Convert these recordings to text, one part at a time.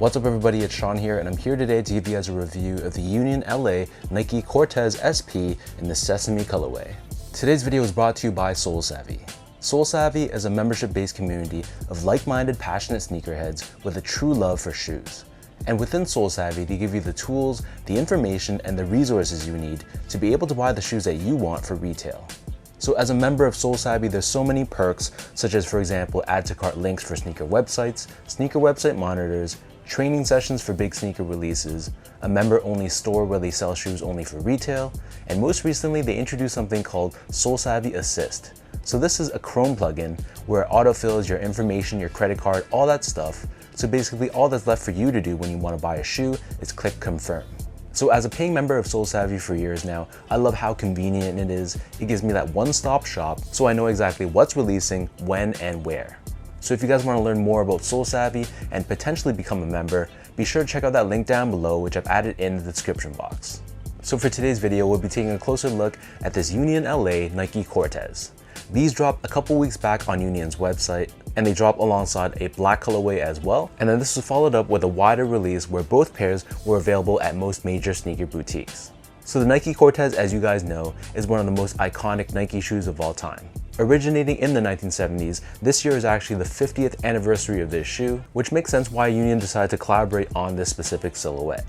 What's up everybody, it's Sean here, and I'm here today to give you guys a review of the Union LA Nike Cortez SP in the Sesame colorway. Today's video is brought to you by Soul Savvy. Soul Savvy is a membership-based community of like-minded, passionate sneakerheads with a true love for shoes. And within Soul Savvy, they give you the tools, the information, and the resources you need to be able to buy the shoes that you want for retail. So as a member of Soul Savvy, there's so many perks, such as, for example, add to cart links for sneaker website monitors, training sessions for big sneaker releases, a member-only store where they sell shoes only for retail, and most recently, they introduced something called Soul Savvy Assist. So this is a Chrome plugin where it autofills your information, your credit card, all that stuff. So basically all that's left for you to do when you want to buy a shoe is click confirm. So as a paying member of Soul Savvy for years now, I love how convenient it is. It gives me that one-stop shop so I know exactly what's releasing, when, and where. So if you guys want to learn more about Soul Savvy and potentially become a member, be sure to check out that link down below, which I've added in the description box. So for today's video, we'll be taking a closer look at this Union LA Nike Cortez. These dropped a couple weeks back on Union's website, and they drop alongside a black colorway as well. And then this was followed up with a wider release where both pairs were available at most major sneaker boutiques. So the Nike Cortez, as you guys know, is one of the most iconic Nike shoes of all time. Originating in the 1970s, this year is actually the 50th anniversary of this shoe, which makes sense why Union decided to collaborate on this specific silhouette.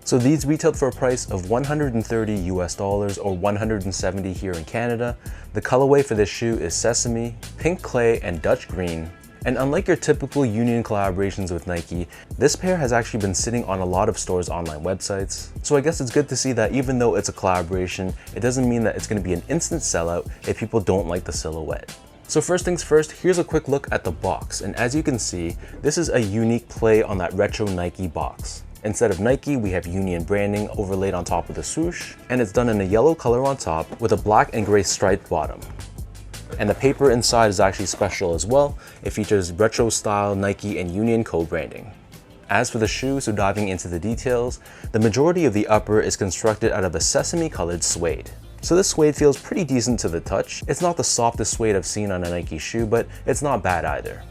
So these retailed for a price of $130 US or 170 here in Canada. The colorway for this shoe is Sesame, Pink Clay, and Dutch Green. And unlike your typical Union collaborations with Nike, this pair has actually been sitting on a lot of stores' online websites. So I guess it's good to see that even though it's a collaboration, it doesn't mean that it's going to be an instant sellout if people don't like the silhouette. So first things first, here's a quick look at the box. And as you can see, this is a unique play on that retro Nike box. Instead of Nike, we have Union branding overlaid on top of the swoosh, and it's done in a yellow color on top with a black and gray striped bottom. And the paper inside is actually special as well. It features retro style Nike and Union co-branding. As for the shoe, so diving into the details, the majority of the upper is constructed out of a sesame colored suede. So this suede feels pretty decent to the touch. It's not the softest suede I've seen on a Nike shoe, but it's not bad either.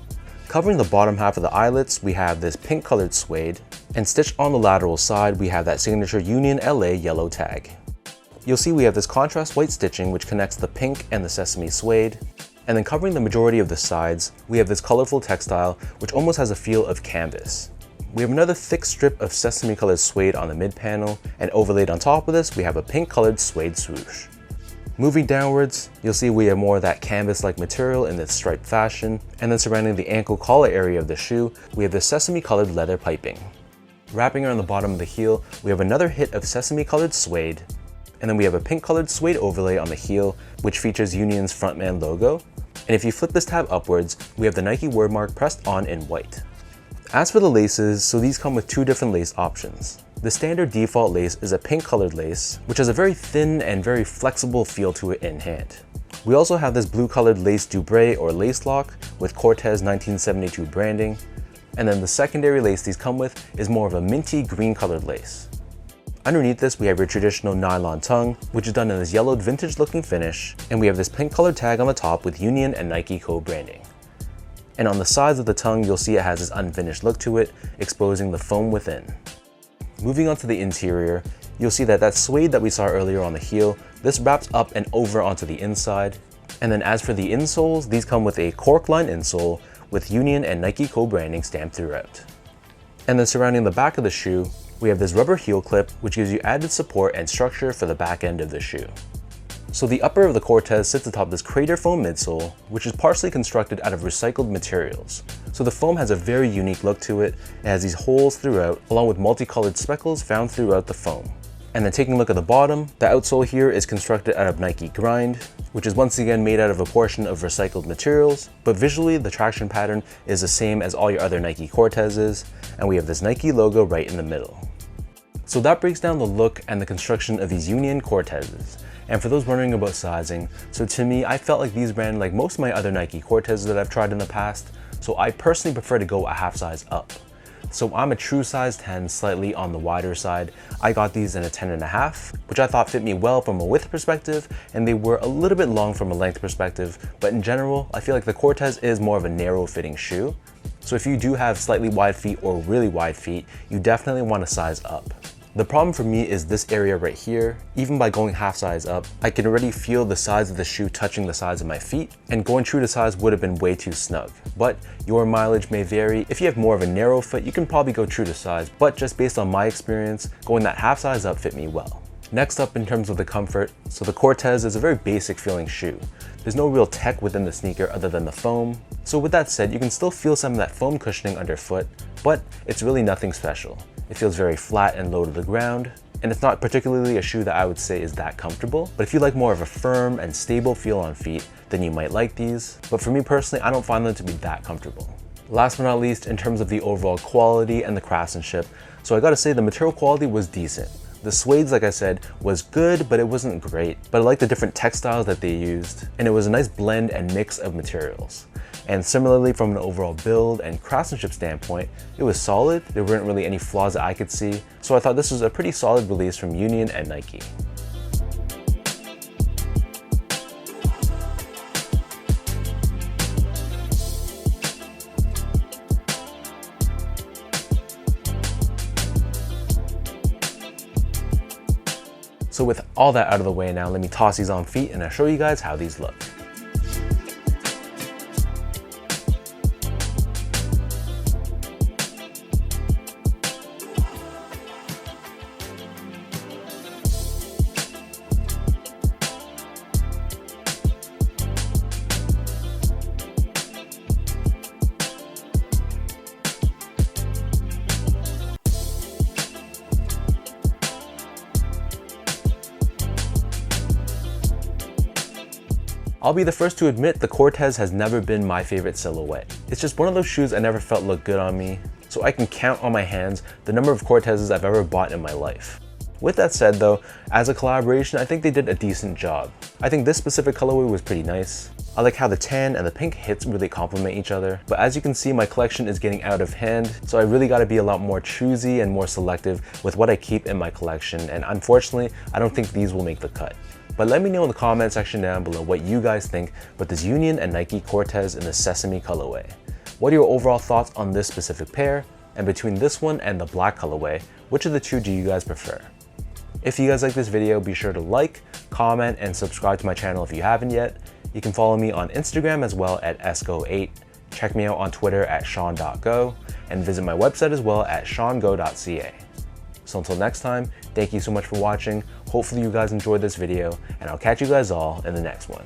Covering the bottom half of the eyelets, we have this pink colored suede, and stitched on the lateral side, we have that signature Union LA yellow tag. You'll see we have this contrast white stitching which connects the pink and the sesame suede, and then covering the majority of the sides, we have this colorful textile which almost has a feel of canvas. We have another thick strip of sesame colored suede on the mid panel, and overlaid on top of this, we have a pink colored suede swoosh. Moving downwards, you'll see we have more of that canvas-like material in this striped fashion, and then surrounding the ankle collar area of the shoe, we have the sesame colored leather piping. Wrapping around the bottom of the heel, we have another hit of sesame colored suede, and then we have a pink colored suede overlay on the heel, which features Union's frontman logo. And if you flip this tab upwards, we have the Nike wordmark pressed on in white. As for the laces, so these come with two different lace options. The standard default lace is a pink colored lace, which has a very thin and very flexible feel to it in hand. We also have this blue colored lace doubre or lace lock with Cortez 1972 branding. And then the secondary lace these come with is more of a minty green colored lace. Underneath this, we have your traditional nylon tongue, which is done in this yellowed vintage looking finish, and we have this pink colored tag on the top with Union and Nike co-branding. And on the sides of the tongue, you'll see it has this unfinished look to it, exposing the foam within. Moving on to the interior, you'll see that suede that we saw earlier on the heel, this wraps up and over onto the inside. And then as for the insoles, these come with a cork line insole with Union and Nike co-branding stamped throughout. And then surrounding the back of the shoe, we have this rubber heel clip, which gives you added support and structure for the back end of the shoe. So the upper of the Cortez sits atop this crater foam midsole, which is partially constructed out of recycled materials. So the foam has a very unique look to it. It has these holes throughout, along with multicolored speckles found throughout the foam. And then taking a look at the bottom, the outsole here is constructed out of Nike Grind, which is once again made out of a portion of recycled materials, but visually the traction pattern is the same as all your other Nike Cortezes, and we have this Nike logo right in the middle. So that breaks down the look and the construction of these Union Cortezes. And for those wondering about sizing, so to me, I felt like these ran like most of my other Nike Cortezes that I've tried in the past, so I personally prefer to go a half size up. So I'm a true size 10, slightly on the wider side. I got these in a 10.5, which I thought fit me well from a width perspective, and they were a little bit long from a length perspective, but in general, I feel like the Cortez is more of a narrow fitting shoe. So if you do have slightly wide feet or really wide feet, you definitely want to size up. The problem for me is this area right here. Even by going half size up, I can already feel the size of the shoe touching the sides of my feet, and going true to size would have been way too snug. But your mileage may vary. If you have more of a narrow foot, you can probably go true to size, but just based on my experience, going that half size up fit me well. Next up, in terms of the comfort, so the Cortez is a very basic feeling shoe. There's no real tech within the sneaker other than the foam. So with that said, you can still feel some of that foam cushioning underfoot, but it's really nothing special. It feels very flat and low to the ground, and it's not particularly a shoe that I would say is that comfortable. But if you like more of a firm and stable feel on feet, then you might like these. But for me personally, I don't find them to be that comfortable. Last but not least, in terms of the overall quality and the craftsmanship, so I gotta say the material quality was decent. The suede's, like I said, was good, but it wasn't great. But I like the different textiles that they used, and it was a nice blend and mix of materials. And similarly, from an overall build and craftsmanship standpoint, it was solid. There weren't really any flaws that I could see. So I thought this was a pretty solid release from Union and Nike. So with all that out of the way now, let me toss these on feet and I'll show you guys how these look. I'll be the first to admit the Cortez has never been my favorite silhouette. It's just one of those shoes I never felt looked good on me, so I can count on my hands the number of Cortezes I've ever bought in my life. With that said though, as a collaboration, I think they did a decent job. I think this specific colorway was pretty nice. I like how the tan and the pink hits really complement each other, but as you can see, my collection is getting out of hand, so I really gotta be a lot more choosy and more selective with what I keep in my collection, and unfortunately, I don't think these will make the cut. But let me know in the comment section down below what you guys think about this Union and Nike Cortez in the Sesame colorway. What are your overall thoughts on this specific pair? And between this one and the black colorway, which of the two do you guys prefer? If you guys like this video, be sure to like, comment, and subscribe to my channel if you haven't yet. You can follow me on Instagram as well at esco8. Check me out on Twitter at sean.go, and visit my website as well at seango.ca. So until next time, thank you so much for watching. Hopefully you guys enjoyed this video, and I'll catch you guys all in the next one.